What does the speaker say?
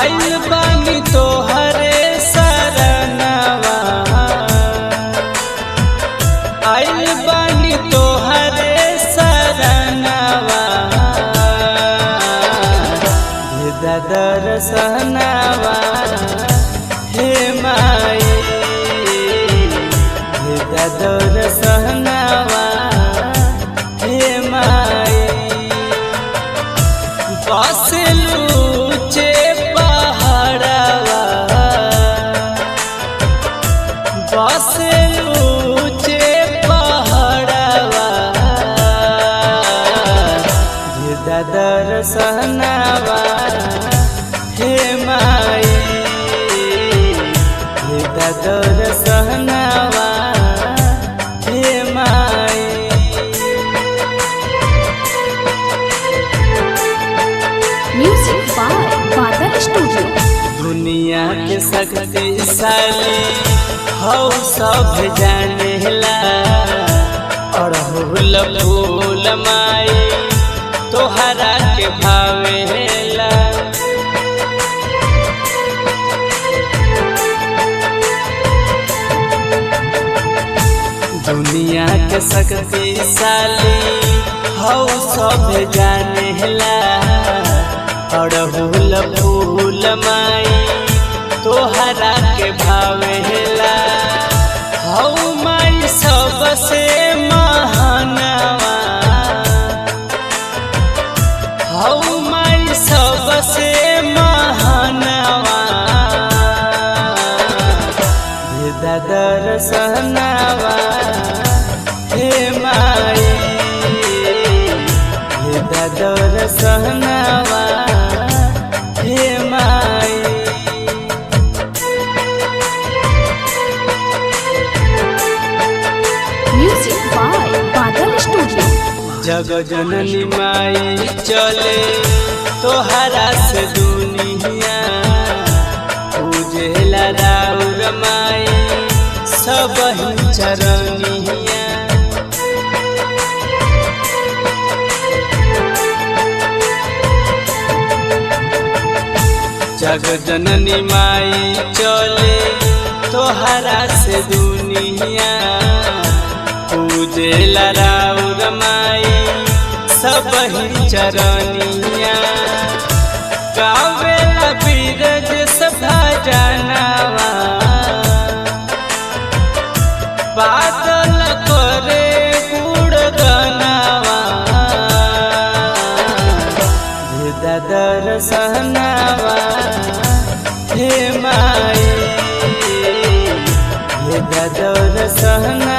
आइल बानी तोहरे शरणवा, आइल बानी तोहरे शरणवा, भेदा दर्शनवा हे माई, भेदा दर्शनवा हे माई। बसलू चे पहाड़वा, बसलू चे पहाड़वा, भेदा दर्शनवा हे माई, भेदा दर्शनवा हे माई। Music by Badal studio. दुनिया के शक्तिशाली हौ सब जानेला, अड़हुल फूल माई तोहरा के भावेला। दुनिया के शक्तिशाली हौ सब जानेला, अड़हुल फूल माई तोहरा के भावेला। हौ माई सबसे महानवा, हौ माई सबसे महानवा, भेदा दर्शनवा हे माई, भेदा दर्शनवा हे माई। Music by Badal studio. जग जननी माई चले तोहरा से दुनिया, पूजेला राउर माई सब ही चरनिया। जग जननी माई चले तोहरा से दुनिया, पूजेला राउर माई सब ही चरनिया। गावेला बीरज सभा जानवा, बादल करे गुणगनवा, भेदा दर्शनवा हे माई, भेदा दर्शनवा।